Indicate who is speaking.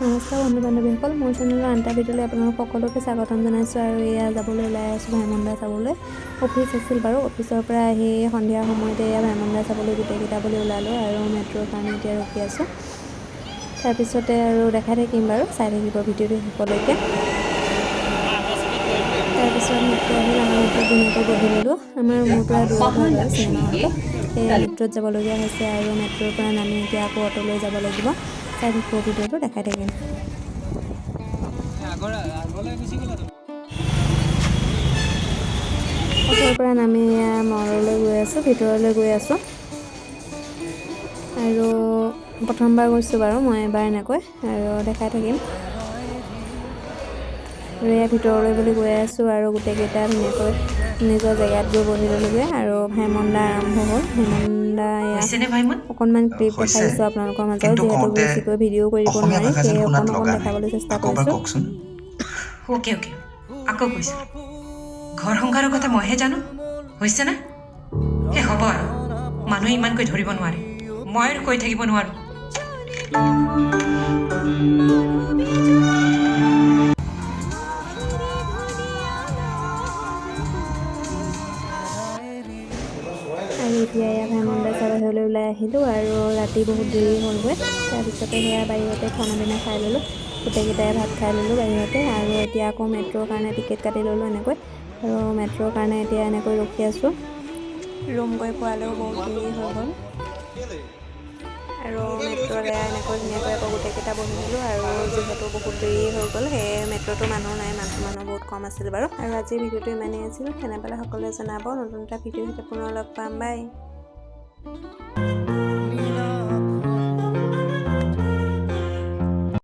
Speaker 1: নমস্কাৰ বন্ধু বান্ধৱীসকল, মোৰ চেনেলৰ আনটা ভিডিঅ'লৈ আপোনালোক সকলোকে স্বাগতম জনাইছোঁ। আৰু এয়া যাবলৈ ওলাই আছোঁ ভাইমন দা চাবলৈ। অফিচ আছিল বাৰু, অফিচৰ পৰা আহি সন্ধিয়া সময়তে এয়া ভাইমন দা চাবলৈ গোটেইকেইটা বুলি ওলালোঁ আৰু মেট্ৰ'ৰ কাৰণে এতিয়া ৰখি আছোঁ। তাৰপিছতে আৰু দেখাই থাকিম বাৰু, চাই থাকিব ভিডিঅ'টো শেষলৈকে। তাৰপিছত মেট্ৰ' আহিল, আমাৰ মেট্ৰ'ত ধুনীয়াকৈ বহি ল'লোঁ। আমাৰ মোৰ পৰা দূৰত হয় বাৰু চিনেমা হলটো, সেয়ে মেট্ৰ'ত যাবলগীয়া হৈছে আৰু মেট্ৰ'ৰ পৰা নামি এতিয়া আকৌ অ'টোলৈ যাব লাগিব। চাই থাকিব ভিডিঅ'টো, দেখাই থাকিম। অ'টোৰ পৰা নামি এয়া মললৈ গৈ আছোঁ, ভিতৰলৈ গৈ আছোঁ। আৰু প্ৰথমবাৰ গৈছোঁ বাৰু মই এবাৰ এনেকৈ, আৰু দেখাই থাকিম। আৰু এয়া ভিতৰলৈ বুলি গৈ আছোঁ আৰু গোটেইকেইটা ধুনীয়াকৈ নিজৰ জেগাত গৈ বহি ল'লোগৈ আৰু ভাইমন দা আৰম্ভ হ'ল। ভাইমন দা এয়া অকণমান ক্লিপ দেখাই দিছোঁ আপোনালোকৰ মাজত, যিহেতু বেছিকৈ ভিডিঅ' কৰিব নোৱাৰি, সেয়ে অকণ দেখাবলৈ চেষ্টা কৰিছোঁ।
Speaker 2: অ'কে আকৌ কৈছোঁ, ঘৰ সংসাৰৰ কথা মইহে জানো, হৈছে না? সেই হ'ব আৰু, মানুহে ইমানকৈ ধৰিব নোৱাৰে, মই আৰু কৈ থাকিব নোৱাৰোঁ।
Speaker 1: আৰু এতিয়া এয়া ভাইমন দা চাই বাহিৰলৈ ওলাই আহিলোঁ আৰু ৰাতি বহুত দেৰি হ'লগৈ। তাৰপিছতে সেয়া বাহিৰতে খানা পিনা খাই ল'লোঁ, গোটেইকেইটাই ভাত খাই ল'লোঁ বাহিৰতে। আৰু এতিয়া আকৌ মেট্ৰ'ৰ কাৰণে টিকেট কাটি ল'লোঁ এনেকৈ, আৰু মেট্ৰ'ৰ কাৰণে এতিয়া এনেকৈ ৰখি আছোঁ। ৰুম গৈ পোৱালেও বহুত দেৰি হৈ গ'ল আৰু মেট্ৰ'ত এনেকৈ ধুনীয়াকৈ আকৌ গোটেইকেইটা বহি ল'লোঁ। আৰু যিহেতু বহুত দেৰি হৈ গ'ল, সেয়ে মেট্ৰ'টো মানুহ নাই, মানুহ বহুত কম আছিল বাৰু। আৰু আজিৰ ভিডিঅ'টো ইমানেই আছিল, কেনে পালে সকলোৱে জনাব। নতুন এটা ভিডিঅ' সৈতে পুনৰ লগ পাম, বাই।